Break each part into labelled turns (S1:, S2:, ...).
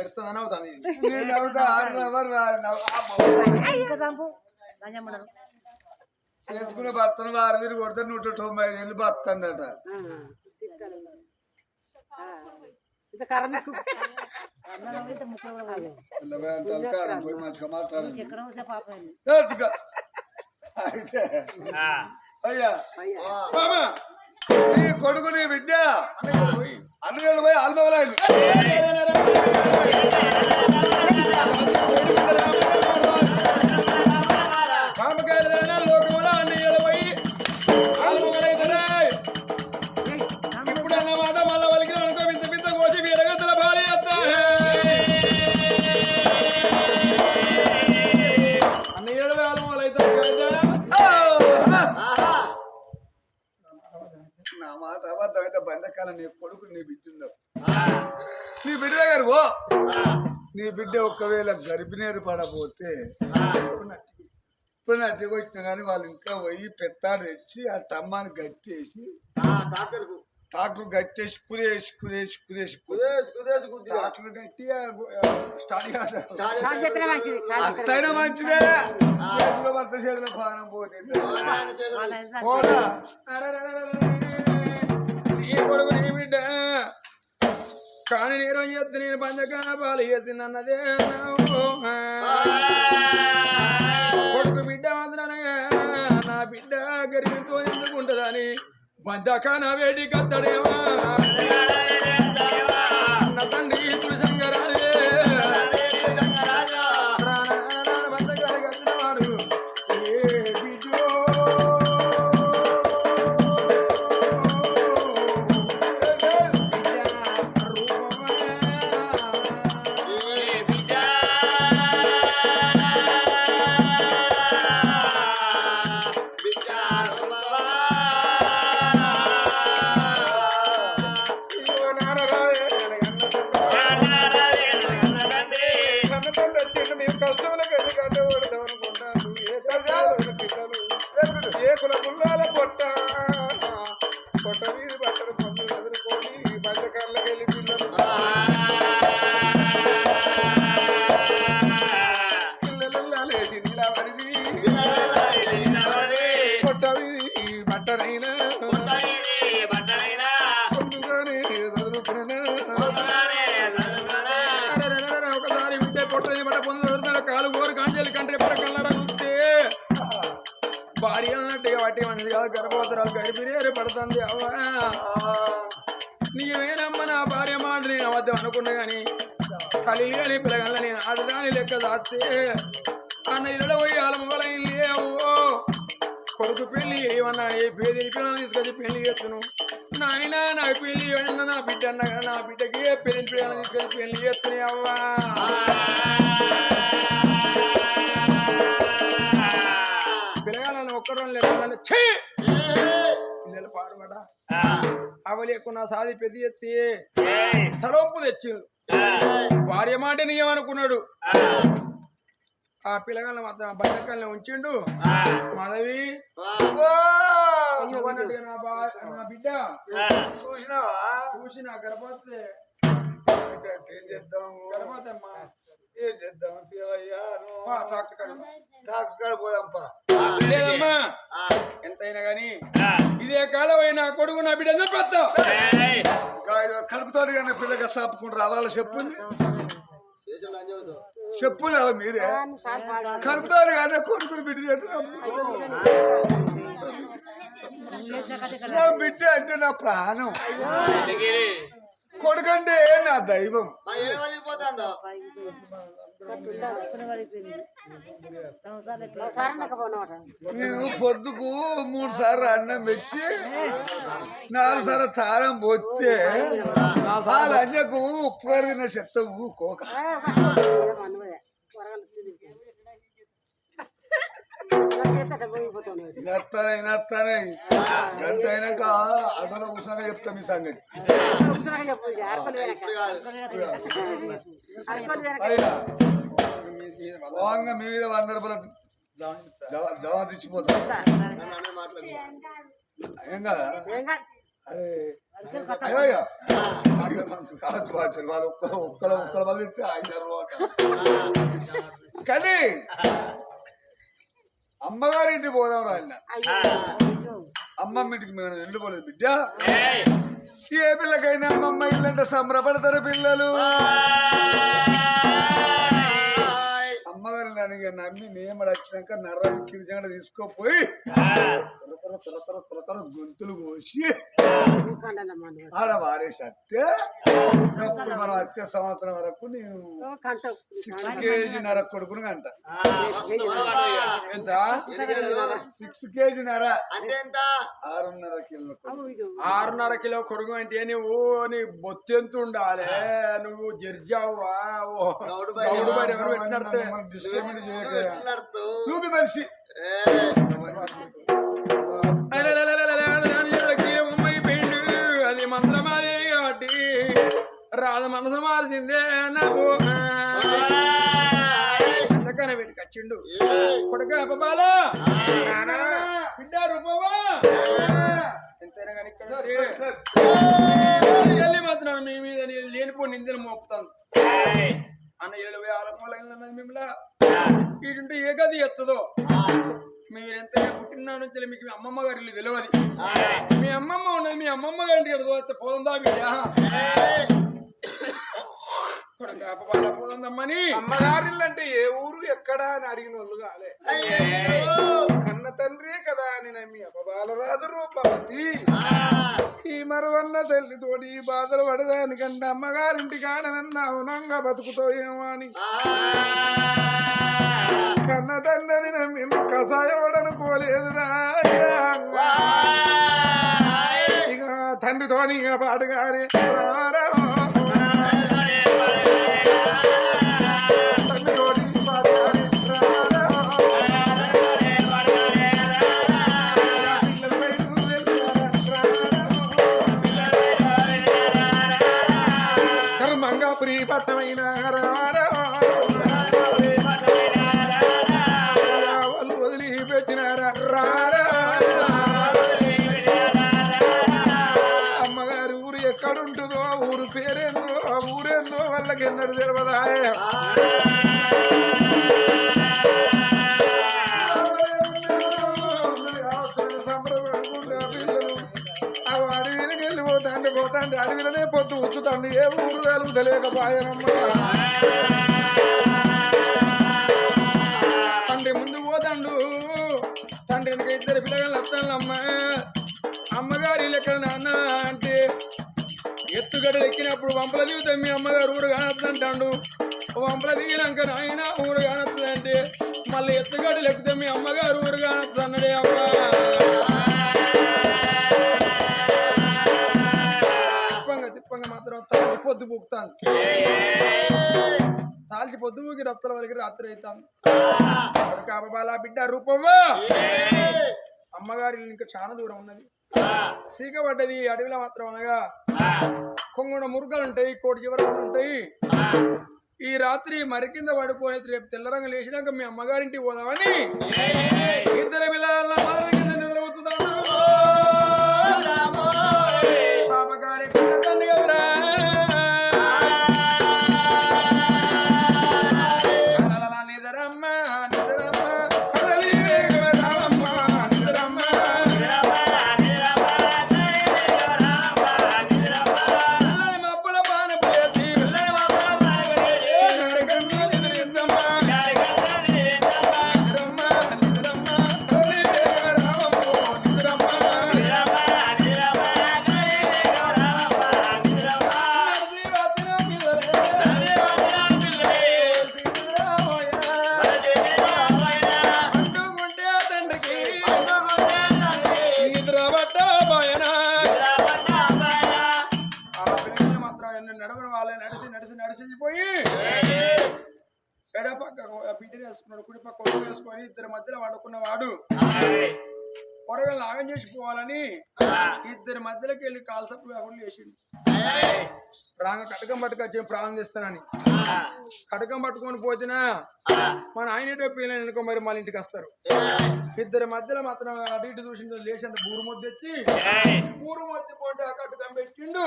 S1: ఎడతానని అవుతాను
S2: చేసుకున్న భర్తను వారు మీరు కొడితే 195 ఏళ్ళు బతాడట పోయి మంచిగా మాట్లాడండి అయ్యా నీ కొడుకు నీ బిడ్డ అన్నగారు పోయి ఆల్మగలాడు
S1: ఇప్పుడన్నమాట మళ్ళా వాళ్ళకి అనుకో ఇంత ఇంత కోసి వీరగతుల భార్య అన్న 7 వేల మొదలైతే
S2: నా మాట అబద్ధమైతే బండకాలం నీ కొడుకు నీ బిడ్డ నీ బిడ్డ దగ్గర ఓ నీ బిడ్డ ఒక్కవేళ గర్భిణీరు పడబోతే ఇప్పుడు అట్టుకు వచ్చినా కానీ వాళ్ళు ఇంకా పోయి పెత్తాడు తెచ్చి ఆ టమ్మాని గట్టేసి డాక్టర్ గట్టేసి కురేసి డాక్టర్ గట్టి అట్టయినా మంచిదే చేతిలో భర్త చేతిలో పానం పోతుంది
S1: నీ కొడుకు నీ బిడ్డ కానీ నేరం చేస్తే నేను పంచకాల పాలు చేస్తున్నదే కొడుకు బిడ్డ మాత్రమే నా బిడ్డ గర్భితో ఎందుకుంటుందని పంచకాన వేడి కత్తడేవా నా తండ్రి తులసంగరాజే పంచకాల కత్తినవాడు ఏ బిడ్డో గర్భవతరాలు గర్భిణీ పడుతుంది అవ్వా నీవేనమ్మ నా భార్య మాట నేను అవద్దాం అనుకున్నా గాని తల్లి కానీ పిల్లగల నేను ఆడదాని లెక్క దాస్తే అన్న ఇళ్ళలో పోయి ఆలమగలైంది అవ్వో కొడుకు పెళ్లి ఏమన్నా ఏ పేదరి పిల్లలు తీసుకొచ్చి పెళ్లి చేస్తును నాయన నా పెళ్లి ఏమన్నా నా బిడ్డ అన్నా కానీ నా బిడ్డకి పేదరి పిల్లలు తీసుకొచ్చి పెళ్లి చేస్తున్నాయి అవ్వా పిల్లగాలను ఒక్కడం లేకుండా పిల్లలు పాడుబడ అవలేకున్నా సాది పెద్ద ఎత్తి తలొంపు తెచ్చిండు భార్య మాట నీయమనుకున్నాడు ఆ పిల్లగాళ్ళ మాత్రం బద్దకాలను ఉంచిండు మాధవి నా బిడ్డ చూసిన గర్భవతి
S2: ఏం చేద్దాం
S1: గర్భవతి అమ్మా
S2: ఏం చేద్దాం
S1: లేదమ్మా ఎంతైనా గాని ఇదే కాలం అయినా కొడుకు నా బిడ్డ చెప్పేస్తా
S2: కలుపుతాడు కానీ పిల్లగా సాపుకుంటూ రావాల చెప్పుంది చెప్పులు మీరే కలుపుతాడు కానీ కొడుకుని బిడ్డ బిడ్డ అంటే నా ప్రాణం కొడుకంటే నా దైవం నేను పొద్దుకు 3 సార్లు అన్నం పెట్టి 4 సార్లు తారం పోతే వాళ్ళ అన్నకు ఉప్పు కరిగిన చెత్త ఊకోక నత్తానే గంట అయినాక అదన కూర్చున్నాక చెప్తా మీ సంగతి మీ మీద 100 రూపాయలు జవాబు ఇచ్చిపోతా ఏం కదా అయ్యో వాళ్ళు ఒక్కల వల్ల ఇస్తే 5 కానీ అమ్మగారింటి పోదాం ఆయన అమ్మమ్మ ఇంటికి మేము వెళ్ళిపోలేదు బిడ్డ ఏ పిల్లకైనా అమ్మమ్మ ఇల్లంటే సంబరపడతారు పిల్లలు అమ్మగారు నమ్మి నేమడు వచ్చినాక నర్రం కిరిజంగా తీసుకోపోయి గొంతులు కోసి ఆడ వారేసత్తే మనం వచ్చే సంవత్సరం వరకు నేను 6 kg నర కొడుకును కంట 6 kg నర అంటే 6.5 కిలో
S1: 6.5 కిలో కొడుకు అంటే నువ్వు నీ బొత్తెంత ఉండాలి నువ్వు జర్జావా పెట్టినడితే
S2: నువ్వు మనిషి
S1: అది మంత్రమాదే కాబట్టి రాధ మనసు మారిందే నాకు అందుకనే వీడికి వచ్చిండు కొడుక బాలా బిడ్డ రూపమా ఎంతైనా కానీ ఇక్కడ మాత్రం మీ మీద లేనిపో నిందలు మోపుతాను అన్న 70 మూలంగా మిమ్మల్ని వీడుంటే ఏ గది ఎత్తదో మీరెంత పుట్టిన నుంచి మీకు అమ్మమ్మ గారి ఇల్లు తెలియదు మీ అమ్మమ్మ ఉన్నది మీ అమ్మమ్మ గారి పోదా బిడ్డ పోదందమ్మని
S3: అమ్మగారిల్లు అంటే ఏ ఊరు ఎక్కడా అని అడిగిన వాళ్ళు కాలే కన్న తండ్రే కదా అని నమ్మి అపబాలరాదు రూపవతి ఈ మరువన్న తల్లితోటి ఈ బాధలు పడదానికంటే అమ్మగారింటి కాడనన్నావు నంగా బతుకుతో ఏమో అని కన్న తండ్రిని నమ్మి కసాయవడనుకోలేదురా ఇక తండ్రితోని ఇక పాటుగారి మంగాపురి పట్టమైన వాళ్ళు వదిలి పెట్టినారా అమ్మగారి ఊరు ఎక్కడుంటుందో ఊరు పేరేందో ఊరేందో వాళ్ళకి ఎన్నడు తెలియదా పోతాండి అడవిలోనే పొద్దు ఉచ్చుతాండి ఏ ఊరు వేలు తెలియకపోయానమ్మ తండ్రి ముందు పోతాండు తండ్రి వెనక 2 పిల్లగాళ్ళు వస్తానమ్మ అమ్మగారి లెక్క నాన్న అంటే ఎత్తుగడలు ఎక్కినప్పుడు వంపల దిగుతాం మీ అమ్మగారు ఊరు కానొద్దంటాడు వంపల దిగినాక నాయన ఊరు కానొస్తుందంటే మళ్ళీ ఎత్తుగడలు ఎక్కితే మీ అమ్మగారు ఊరు కానొస్తుంది అన్నడే అమ్మ తిప్పంగా మాత్రం తాల్చి పొద్దు పూకుతాను తాల్చి పొద్దు పూకి రత్తల వరకు రాత్రి అవుతాను కాబబాలా బిడ్డ రూపంలో అమ్మగారి ఇంకా చాలా దూరం ఉన్నది సీకబడ్డది అడవిలో మాత్రం అనగా కొంగుడ మురుగలు ఉంటాయి కోటి జీవరాలు ఉంటాయి ఈ రాత్రి మరి కింద పడుకొని రేపు తెల్లరంగా లేచినాక మీ అమ్మగారింటికి పోదామని 2 పిల్లల కింద నిద్రపోతున్నాను పాపగారి తండ్రి కదరా నిద్రమ్మ నిద్రమ్మ కదలి వేగరామమ్మ నిద్రమ్మ మబ్బుల పాన పోయేసి నడిచిపోయి ఎడపక్క పీటర్ వేసుకున్నాడు కుడి పక్క వేసుకొని 2 మధ్యలో వాడుకున్నవాడు పొరగా లాగం చేసిపోవాలని ఇద్దరి మధ్యలోకి వెళ్ళి కాల్సప్పు కాకుండా చేసిండు. ప్రాంగ కటకం పట్టుకొచ్చి ప్రాణం తెస్తానని కటకం పట్టుకొని పోతున్నా మన ఆయన పీలని అనుకో మరి మళ్ళీ ఇంటికి వస్తారు. ఇద్దరి మధ్యలో మాత్రం అటు ఇటు చూసిండు లేచి బూరు మొద్దు ఎత్తి బూరు మొద్దు పోటీ ఆ కటకం పెట్టిండు.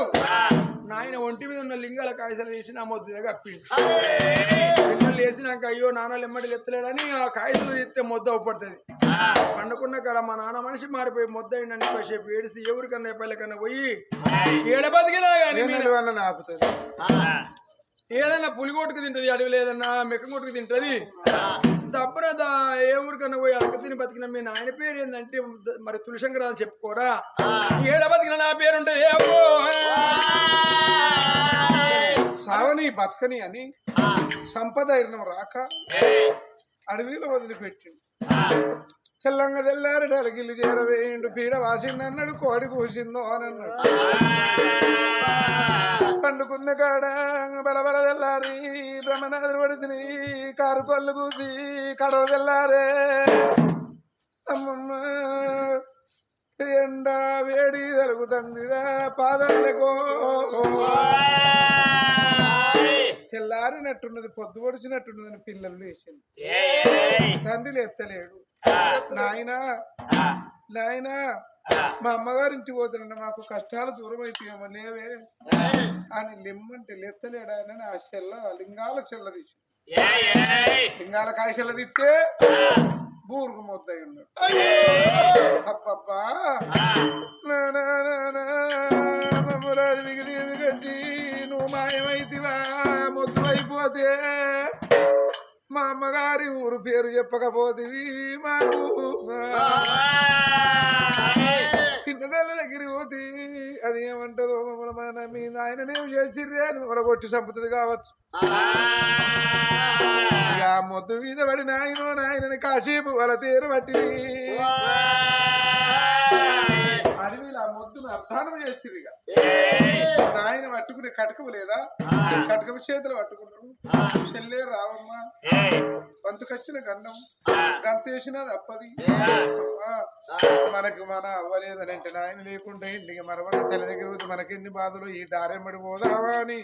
S3: నాయన ఒంటి మీద ఉన్న లింగాల కాయసలు వేసి నా మొద్దు దగ్గర అప్పిండు. లింగాలు వేసినాక అయ్యో నాన్నలు ఎమ్మడి ఎత్తలేడని ఆ కాయసలు ఎత్తే మొద్దు అవపడుతుంది. పండుకున్న కాడ మా నాన్న మనిషి మారిపోయి మొద్దు అయిందని కాసేపు ఏడిసి ఎవరికన్నా పల్లెకన్నా పోయి ఏడ బతికినా కానీ
S2: ఆపుతుంది.
S3: ఏదన్నా పులిగొట్టుకు తింటది, అడవిలో ఏదన్నా మెక్కగొట్టుకు తింటది. తప్పున ఏ ఊరికన్నా పోయి అడగ తిని బతికిన మీ నాయన పేరు ఏంటంటే మరి తులశంకరాజు చెప్పుకోరా ఏడ బతికిన నా పేరుంటే
S2: సావని బతకని అని సంపద ఇరణం రాక అడవిలో వదిలిపెట్టిండు. తెల్లంగా తెల్లారి డలగిల్లు చేరవేయండు. పీడ వాసిందన్నాడు, కోడి కూసిందో అని అన్నాడు. పండుకున్న కాడ బలబల తెల్లారి బ్రహ్మనాథుడు పడుతుంది. కారు కొల్లు కూసి కడవ తెల్లారే అమ్మమ్మ ఎండ వేడి తలుగుతుందిరా పాదములకో. తెల్లారినట్టున్నది, పొద్దు పొడిచినట్టున్నదని పిల్లలు లేచింది. తండ్రి ఎత్తలేడు. నాయనా నాయనా మా అమ్మగారింటి పోతున్నా మాకు కష్టాలు దూరం అయిపోయామో లేవే అని లెమ్మంటే లెత్తలేడా అని ఆ చెల్ల లింగాల చెల్ల తీసి లింగాల కాయ చెల్ల తీస్తే బూరుగు మొద్దై ఉన్నాడు. అప్పబ్బా మమ్మరాజు దిగి కట్టి నువ్వు మాయమైతివా మొద్దు అయిపోతే మా అమ్మగారి ఊరు పేరు చెప్పకపోతివి మాకు పిన్నదల్ల దగ్గరికి పోతి అది ఏమంటదో మన మీ నాయననేమి చేసిర్రే అని మమ్మల్ని కొట్టి చంపుతుంది కావచ్చు. ఇక మొద్దు మీద పడి నాయనని కాసేపు వాళ్ళ తీరు పట్టి అది వీళ్ళు ఆ మొద్దును అర్థానం చేసిర్రు. ఇక నాయన పట్టుకునే కటకము లేదా కటకము చేతులు పట్టుకున్నాడు. చెల్లే రావమ్మ వంతుకొచ్చిన గండం గంతేసినా తప్పది మనకు మన అవ్వలేదని అంటే నాయన లేకుండా ఇంటికి మరవక తెల దగ్గర పోతే మనకెన్ని బాధలు ఈ దారెమ్మడి పోదావా అని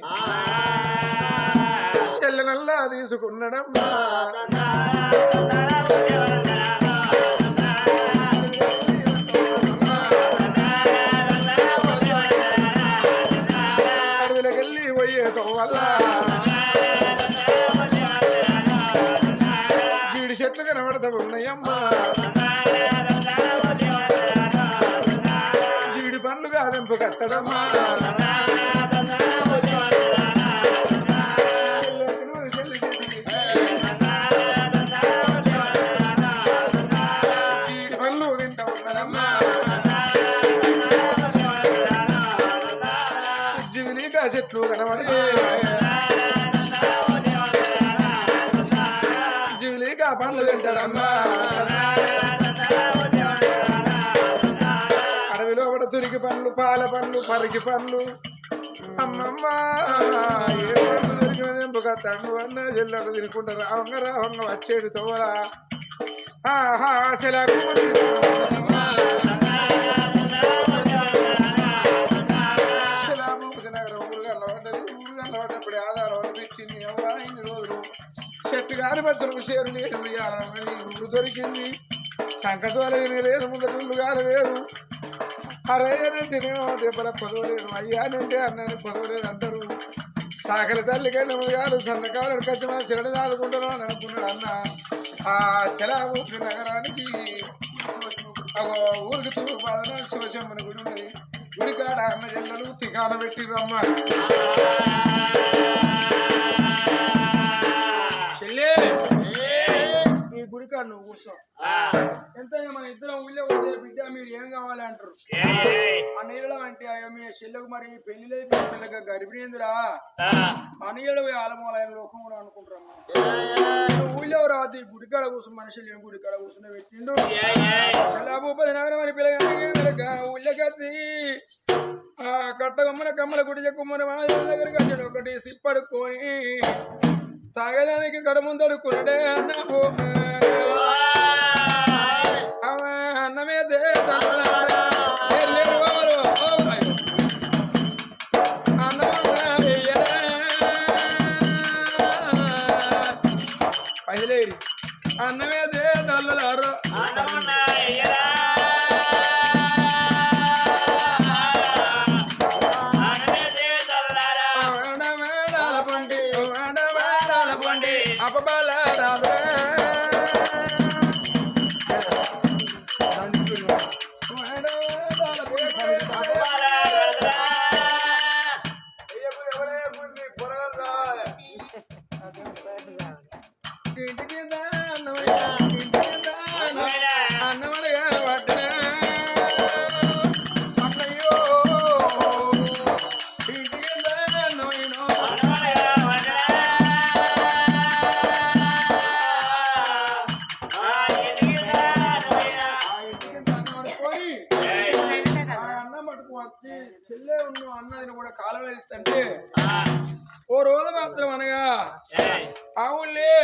S2: చెల్లెనల్లా తీసుకున్నాడమ్మా. అడవిలోకెళ్ళి పోయేటం వల్ల జీడి చెట్లు కనబడతా ఉన్నాయమ్మా. జీడి పండ్లు కాదెంపు కత్తడమ్మా. జీడి పండ్లు తింటా ఉన్నాడమ్మా. జీవిలీగా చెట్లు కనబడతా జీవిలీగా పండ్లు తింటాడమ్మా. అడవిలో కూడా తురికి పండ్లు పాల పండ్లు పరికి పండ్లు అమ్మమ్మ ఏ పండ్లు దొరికినది తండ్రు అన్న జిల్లాకు తినుకుంటా రావంగా రావంగా వచ్చేడు తోరా ఊరుగల్లబడ్డప్పుడు ఆధారం అనిపించింది. అవ్వ ఇన్ని రోజులు చెట్టు గారి మధ్యలకు చేరు నేను ఊరు దొరికింది. సంకటోలేదు లేదు, ముందరుళ్ళు కాలేదు. అరేనంటేనేమో దెబ్బల పొదవలేదు, అయ్యానంటే అన్నని పొదవలేదు అంటారు. సాకలి తల్లికైనా గారు సంతకాలను కచ్చి మన చెరడు దాదుకుంటారు అని అనుకున్నాడు అన్న. ఆ చెలావు నగరానికి ఊరికి తూరు బాధన శివశమ్మని గుడి ఉన్నది. గుడికాడ అన్న జల్లలు తికాన పెట్టిరు అమ్మ. ఈ గుడికాడ నువ్వు కూర్చో. ఎంతైనా మన ఇద్దరం ఊళ్ళో పోతే బిడ్డ మీరు ఏం కావాలి అంటారు. ఆ నీళ్ళలో అంటే మీ చెల్లెకు మరి పెళ్లి పిల్లగా గర్భిణీందిరా ఆ నీళ్ళు ఆలమూలైన లోకం కూడా అనుకుంటారు. ఊళ్ళో రాదు ఈ గుడికాడ కూర్చుని మనుషులు ఏం గుడికాడ కూర్చుని పెట్టిండు. ఎలా భూపతి నగరం అని పిల్లగా ఊళ్ళోకి ఆ కట్టగమ్మన కమ్మల గుడి చెక్కమ్మని మన దగ్గరికి వచ్చాడు. ఒకటి సిప్పడుకొని తాగడానికి కడుముందడుకున్నాడే అన్న అన్నమే
S1: అన్నమేదే తల్లులారు వేడాల పండి అపబాల రాదు అన్నమనగా పట్టిన అన్నయ్యో ఇంటికి అన్నమైనో అన్నం పట్టుకు వచ్చి చెల్లె ఉన్న అన్నదిని కూడా కాలం వెళ్తుంటే ఓ రోజు మాత్రం అనగా ఆవుల్ని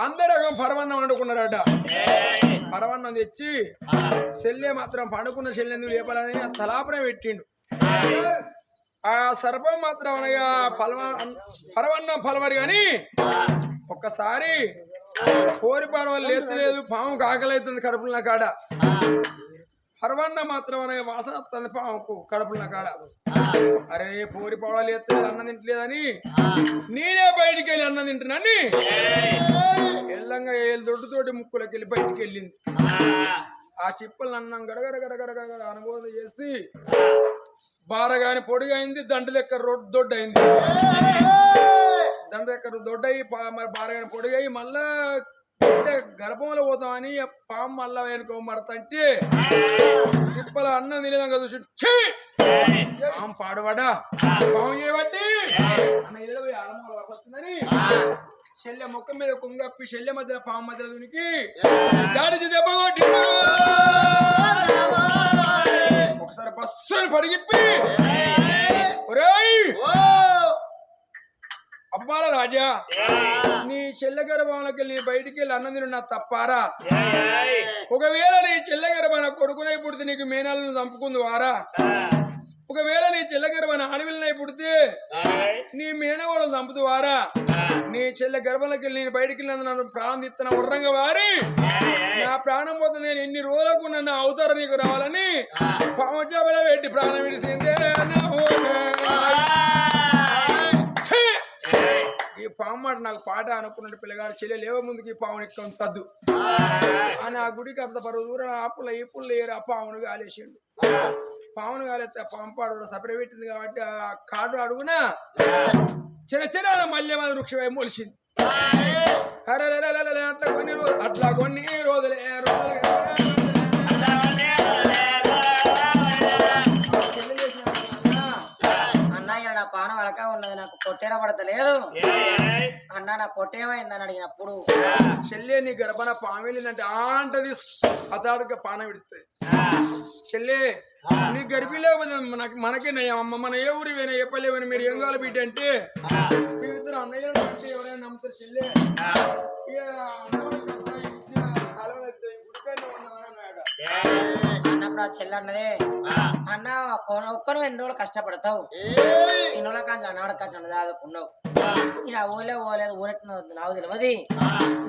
S1: అందరూ పరమన్నం వండుకున్నారట. పరమన్నం తెచ్చి చెల్లె మాత్రం పండుకున్న చెల్లె ఎందుకు లేపాలని తలాపనే పెట్టిండు. ఆ సర్పం మాత్రం అనగా పరమన్నం పలవరి కానీ ఒక్కసారి కోరి పర్వాలు లేతలేదు, పాము కాకలైతుంది కడుపుల కాడ. పరవన్న మాత్రం అనగా వాసన వస్తుంది పాముకు కడుపుల కాడ. అరే పోరి పర్వాలు ఎత్తలేదు, అన్నం తింటలేదని నేనే బయటికి వెళ్ళి అన్నం తింటున్నాని ఎల్లంగా దొడ్డుతోటి ముక్కులకి వెళ్ళి బయటికి వెళ్ళింది. ఆ చిప్పలు అన్నం గడగడ గడగడ గడగడ అనుభవం చేసి బారగాని పొడిగైంది, దండ లెక్క దొడ్డైంది. దండ లెక్క దొడ్డయి మరి బారగాని పొడిగయి మళ్ళా గర్భంలో పోతామని పాము మళ్ళా వెనుకో మరతంటే చిప్పల అన్నం తినేదాకా చూసి పాము పాడువాడా పాము చేయబట్టి అన్న ఇళ్ళ పోయి ఆడమూల వస్తుందని చెల్లె ముఖం మీద కొంగప్పి చెల్లె మధ్యలో పాము మధ్యలో దునికి దాడి దెబ్బ కొట్టి ఒకసారి బస్సుని పడిగిప్పి అబ్బాల రాజా నీ చెల్లె గర్భంలోకి వెళ్ళి బయటికి వెళ్ళి అన్నం తిను నా తప్పారా? ఒకవేళ నీ చెల్లె గర్భన కొడుకునై పుడితే నీకు మేనాలను చంపుకుంది వారా? ఒకవేళ నీ చెల్లె గర్భన అడవిలనై పుడితే నీ మేనవాళ్ళని చంపుతూ వారా? నీ చెల్లె గర్భంలోకి వెళ్ళి నేను బయటికి వెళ్ళినందు నన్ను ప్రాణం తీస్తున్న ఉర్రంగా వారి నా ప్రాణం పోతే నేను ఎన్ని రోజులకు నన్ను అవుతారు నీకు రావాలని పాముచాపల పెట్టి ప్రాణం విడిసిందే. ఈ పాము మాట నాకు పాట అనుకున్నట్టు పిల్లగారు చెల్లె లేవ ముందుకి ఈ పాముని ఎక్కడ తద్దు అని ఆ గుడికి అంత పరువు దూరం ఆపుల ఈపులు లేరు. ఆ పామును గాలేసిండు. పామును గాలేస్తే ఆ పాము పాడు సపరేట్ పెట్టింది కాబట్టి ఆ కాడు అడుగున చిన్న చిన్న మల్లె మీద వృక్షమై మొలిసింది. అట్లా కొన్ని రోజులే
S4: నా పానం అలక ఉన్నది, నాకు పొట్టేర పడతలేదు అన్న. నా పొట్టేమైందని అడిగినప్పుడు
S1: చెల్లె నీ గర్భన పాము వెళ్ళిందంటే అంటది అతాడుగా పానం విడుతుంది. చెల్లె నీ గర్భిలో మనకే నయ్యమ్మ మన ఏ ఊరి పోయినా చెప్పలేవని మీరు ఏం కావాలి బిడ్డ అంటే మీరిద్దరు అన్నయ్య ఎవరైనా నమ్ముతారు. చెల్లె
S4: అన్నప్పుడు ఆ చెల్లె అన్నదే అన్న ఒక్కరు ఎన్ని రోజులు కష్టపడతావు, ఎన్ని రోజుల కాంచి అన్నవాడకాంచి దాదుకున్నావు. నేను ఆ ఊళ్ళో పోలేదు, ఊరెట్టిన నాకు తెలియదు.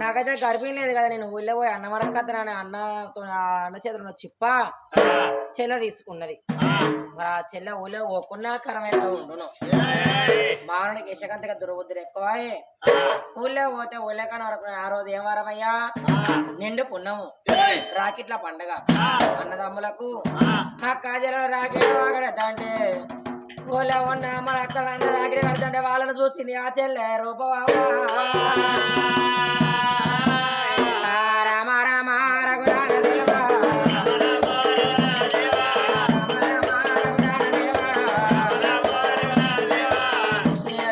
S4: నాకైతే గర్భం లేదు కదా, నేను ఊళ్ళో పోయి అన్నవడకత్తని అన్నతో అన్న చేతులు చిప్ప చెల్లె తీసుకున్నది. మరి ఆ చెల్లె ఊళ్ళో పోకున్నా కరమైతే ఉండును. మానవునికి యశకంతగా దుర్బుద్ధులు ఎక్కువ. ఊళ్ళో పోతే ఊళ్ళో కానీ పడుకున్నాను. ఆ రోజు ఏం వారమయ్యా? నిండు పున్నము, రాకెట్ల పండగ. అన్నదమ్ములకు ఆ కాజలో రాకెట్ వాగడతంటే ఊళ్ళో ఉన్న మన అక్కడ రాకెట్ కడుతుంటే వాళ్ళని చూసింది ఆ చెల్లె రూపవా. రామ రామ రఘురామ దేవా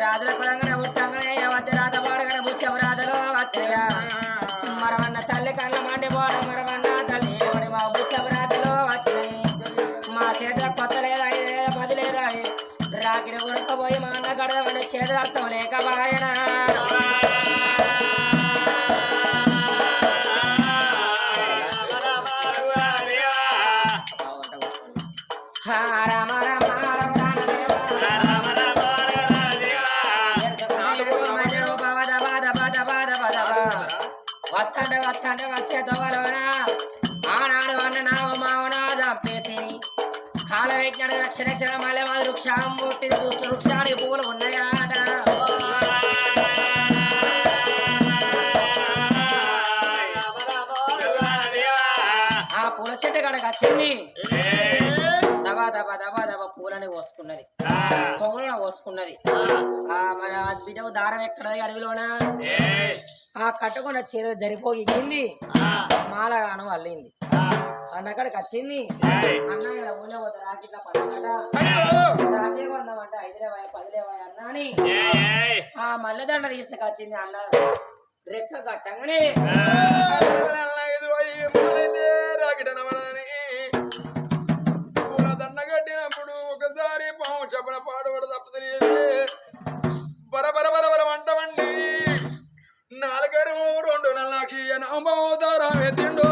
S4: రాజుల కులంగానే ఉట్టంగానే వచ్చే రాత పాడగానే ముత్యం రాజలో వచ్చేయా. మరమన్న తల్లి కళ్ళ మండిపోవడం, మరమన్న తల్లి మా ముత్యం రాజలో వచ్చినాయి. మా చేతుల కొత్త లేదా పది లేదా రాకిడి ఉడకపోయి మా అన్న గడవని చేతులు అర్థం లేక బాయనా. లక్షణ మళ్ళీ మాది వృక్షం పుట్టింది వృక్షానికి పువ్వులు ఉన్నాయాట ఆ పూల చెట్టు కాడకి వచ్చింది దబా దబా దబా దబా పూలని కోసుకున్నది కొంగులను కోసుకున్నది మన బిడ్డకు దారం ఎక్కడది అడవిలోన ఆ కట్టుకున్న చీర జరిపోగింది మాలగాను అల్లింది అన్నక్కడికి వచ్చింది అన్న ఇలా ఊళ్ళో పోతే రాకిట్లా పడమాట రాకే కొందామంటే 5 లేవాయ 10 లేవాయ అన్నా అని ఆ మల్లెదండ తీసుకొచ్చింది అన్న రెక్క కట్టంగానే
S3: దండ కట్టినప్పుడు ఒకసారి పాము చెప్పన పాడుబడి తప్ప తెలియదు బరబర బరబర వంటవండి 4 2 నల్లకి నమ్మోదారం ఎత్తిండో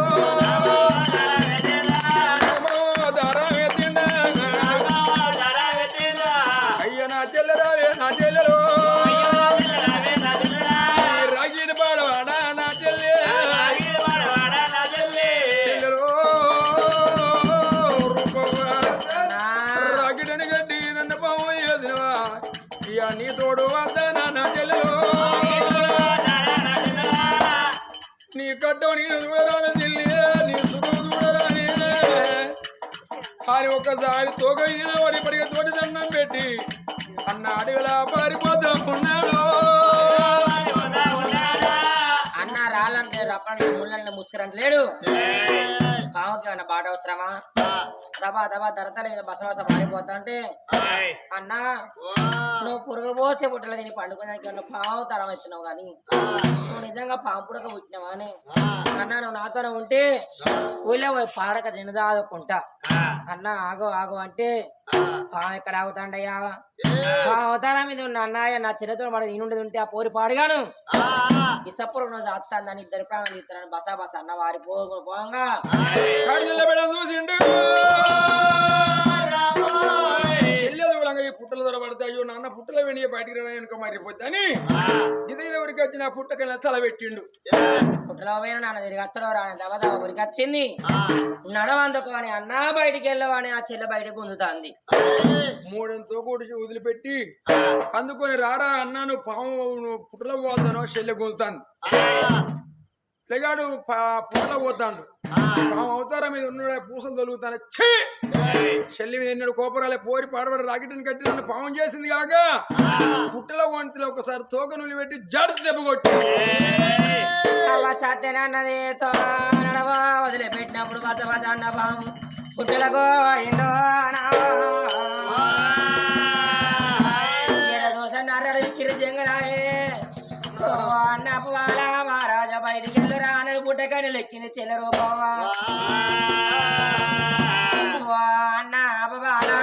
S3: అయ్య నా చెల్లెరావే నా చెల్లెలో రాగిని పాడవాడా నా చెల్లె చెల్లెలో రాగిడని గడ్డి నన్ను పాము వేసినవా ఇక నీ తోడు వద్దా నా చెల్లెలో నీ కట్టవు నీ చూడరాని చెల్లి నీ సుఖం చూడరాని అని ఒక్కసారి తోక వాడి పడిగా తోటి దండం పెట్టి అన్న అడవిలా పారిపోతా ఉన్నాడు
S4: అన్న రాళ్ళంటే రప్పంటే ముళ్ళంటే ముసుకురంటే లేడు పావుకి ఏమన్నా బాట అవసరమా దబా దబా దరతల మీద బసబస మారిపోతా అంటే అన్నా నువ్వు పురుగు పోసే పుట్టలు తిని పండుకోడానికి ఏమన్నా పావు తరం వచ్చినావు కానీ నువ్వు నిజంగా పాము పుడక పుట్టినావా అని అన్నా నువ్వు నాతోనే ఉంటే ఊళ్ళో పోయి పాడక తినదాదుకుంటా అన్న ఆగో ఆగో అంటే పాము ఎక్కడ ఆగుతాండయ్యా అవతారం మీద ఉన్న అన్నయ్య నా చిన్నతో మాట నేనుండి ఉంటే ఆ పోరి పాడుగాను ఈ సప్పుడు నువ్వు దాస్తాను ఇద్దరు ప్రాణం తీస్తాను బసా బస అన్న వారి పోగా
S3: చూసిండు చెల్లె చూడంగా ఈ పుట్టలు దొరబడతాయో నాన్న పుట్టలు వెండి బయటికి రాయనుకో మారిపోద్దని ఇదే ఊరికి వచ్చిన పుట్టకల్లా తల పెట్టిండు
S4: పుట్టలో పోయిన నాన్న తిరిగి అత్తలో రాని దవదవ ఊరికి వచ్చింది నడవందుకు అని అన్న బయటికి వెళ్ళవని ఆ చెల్లె బయటకు గుంజుతాంది
S3: 3 కూడి వదిలిపెట్టి అందుకొని రారా అన్నాను పాము పుట్టలో పోతాను చెల్లె గుంజుతాను పిల్లగాడు పుట్టలో పోతాడు పాము అవతారం మీద ఉన్నాడు పూసలు తొలుగుతాను చెల్లి మీద ఎన్నడు కోపరాలే పోరి పాడబడి రాకెట్ని కట్టి నన్ను పాము చేసింది కాక పుట్టలో వంటిలో ఒకసారి తోక నులి పెట్టి జడు దెబ్బ కొట్టి
S4: సత్యనన్నది వదిలిపెట్టినప్పుడు బస బస అన్న పాము పుట్టలకు కిరి జంగలాయే అన్నపు వాళ్ళ మహారాజా బయటికి వెళ్ళి రాని పుట్టకని లెక్కింది చెల్ల రూపమా అన్న బాలా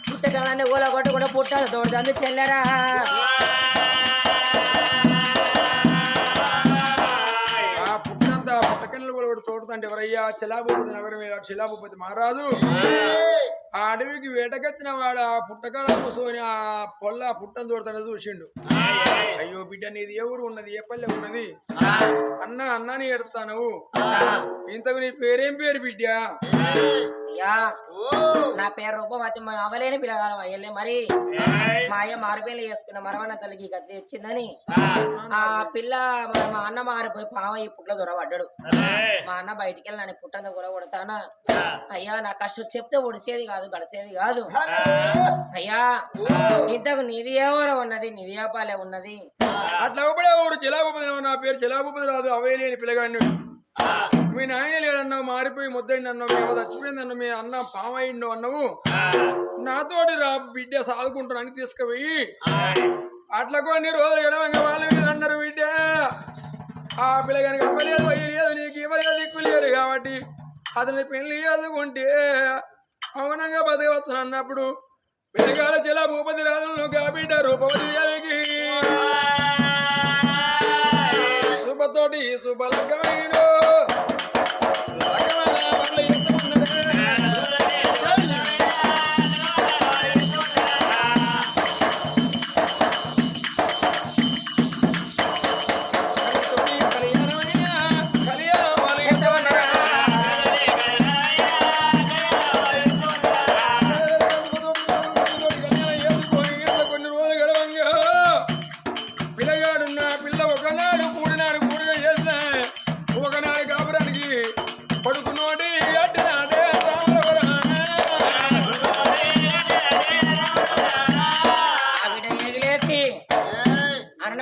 S4: పుట్టకల పుట్టలన్నీ ఊల కొట్టుకుంటే పుట్టాలి తోడుతుంది చెల్లెరా
S3: పుట్టినంత పుట్టకెళ్ళలు కూడా తోడుతంటే ఎవరయ్యా చెలాభూపతి నగరం మీద చెలాభూపతి మహారాజు ఆ అడవికి వేటకెత్తిన వాడు ఆ పుట్టకాడ కూర్చొని ఆ పొల్ల పుట్టను తోడుతాడు చూసిండు. అయ్యో బిడ్డ నీది ఏ ఊరు ఉన్నది ఏ పల్లె ఉన్నది అన్నాని ఎడతాను ఇంతకు నీ పేరేం పేరు బిడ్డ?
S4: నా పేరు రూపవతి అవలేని పిల్లగాలం అయ్యలే మరి మా అయ్య మారిపోయిన చేసుకున్న మరవన్న తల్లికి గద్దె ఇచ్చిందని ఆ పిల్ల మా అన్న మారిపోయి పావయ్య పుట్ల దొరబడ్డాడు. మా అన్న బయటికి వెళ్ళి నన్ను పుట్టంత కూడా కొడతానా అయ్యా నా కష్టం చెప్తే ఒడిసేది కాదు గడిసేది కాదు అయ్యా ఇంతకు నిధి ఎవరో ఉన్నది నిధి పాలే ఉన్నది
S3: అట్లా ఒకడే ఊరు చెలాభూపతి నా పేరు చెలాభూపతి రాదు అవలేని పిల్లగాడిని మీ నాయన లేడన్నావు మారిపోయి ముద్దండి అన్నావు మేము చచ్చిపోయింది అన్నావు మీ అన్న పామయ్యిండు అన్నావు నాతోటి రా బిడ్డ సాదుకుంటానని తీసుకుపోయి అట్లా కొన్ని రోజులు ఎడవంగా వాళ్ళ మీద అన్నారు బిడ్డ ఆ పిల్లగానికి అవ్వలేదు అయ్యలేదు నీకు ఇవ్వలేదు దిక్కులేరు కాబట్టి అతని పెళ్లి చదువుకుంటే అవునంగా బతకవచ్చు అన్నప్పుడు పిల్లగాడ జిల్లా భూపతి రాజులను కాబిడ్డ రూపవతి దేవికి శుభతోటి శుభలకమైన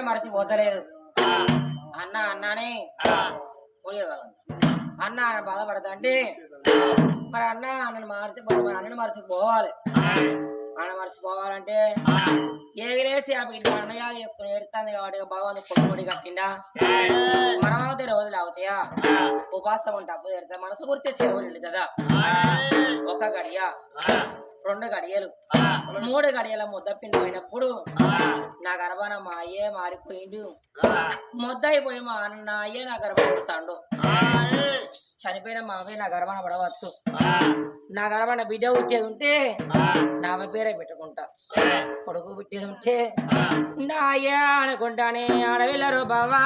S4: మర్చిపోతలేదు అన్న అన్నానే అన్న బాధపడతా అంటే మరి అన్న అన్నను మర్చిపోతే మరి అన్నను మర్చిపోవాలి అన్న మర్చిపోవాలంటే ఎగిరేసి ఆ బిడ్డ అన్నయ్య చేసుకుని ఎడుతుంది కాబట్టి భగవంతు పొడి కట్టిందా మనమవుతే రోజులు అవుతాయా ఉపాసం ఉంటే అప్పు తెరుతా మనసు గుర్తే చెరువులు కదా ఒక గడియ 2 గడియలు 3 గడియల ముద్ద పిండి పోయినప్పుడు నా గర్భాన మా అయ్యే మారిపోయిండు ముద్ద అయిపోయి మా అన్న అయ్యే నా గర్భం పుడతాడు చనిపోయిన మా అవ్వే నా గర్భాన పడవచ్చు నా గర్భాన బిడ్డ పుట్టేది ఉంటే నా అమ్మ పేరే పెట్టుకుంటా కొడుకు పుట్టేది ఉంటే నా అయ్యే అనుకుంటానే ఆడవిల్లరు బావా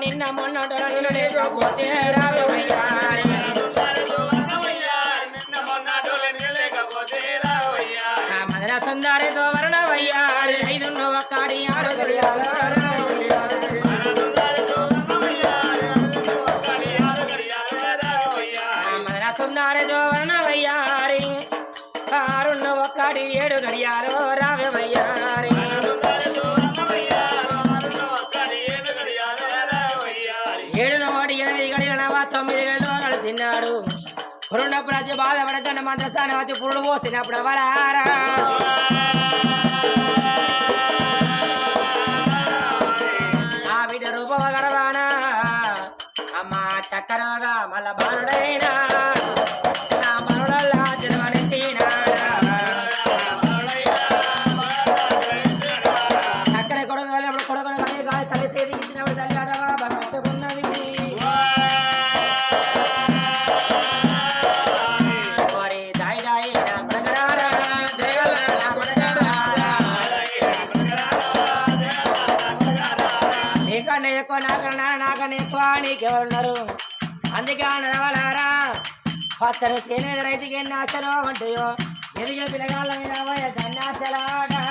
S4: నిన్న మొన్న లేకపోతే మదన సుందరి తోవరణ వయ్యారి 5 ఒక్కడి 6 గడియాల మదన సుందరి తోవరణ వయ్యారి 6 ఒక్కడి 7 గడియాలో రావే వయ్యారి తిన్నాడు పురుణ ప్రతి బాధపడతాను మందస్థానం పురుడు పోసినప్పుడు అవరారా ఆ బిడ్డ రూప గర్వానా నాకన్నా ఎక్కువ నీకెవరున్నారు అందుకే నడవలారా పచ్చని చేనేది రైతుకి ఎన్ని ఆశలు ఉంటాయో ఎదిగే పిల్లగాళ్ళ మీద సన్యాసలాడా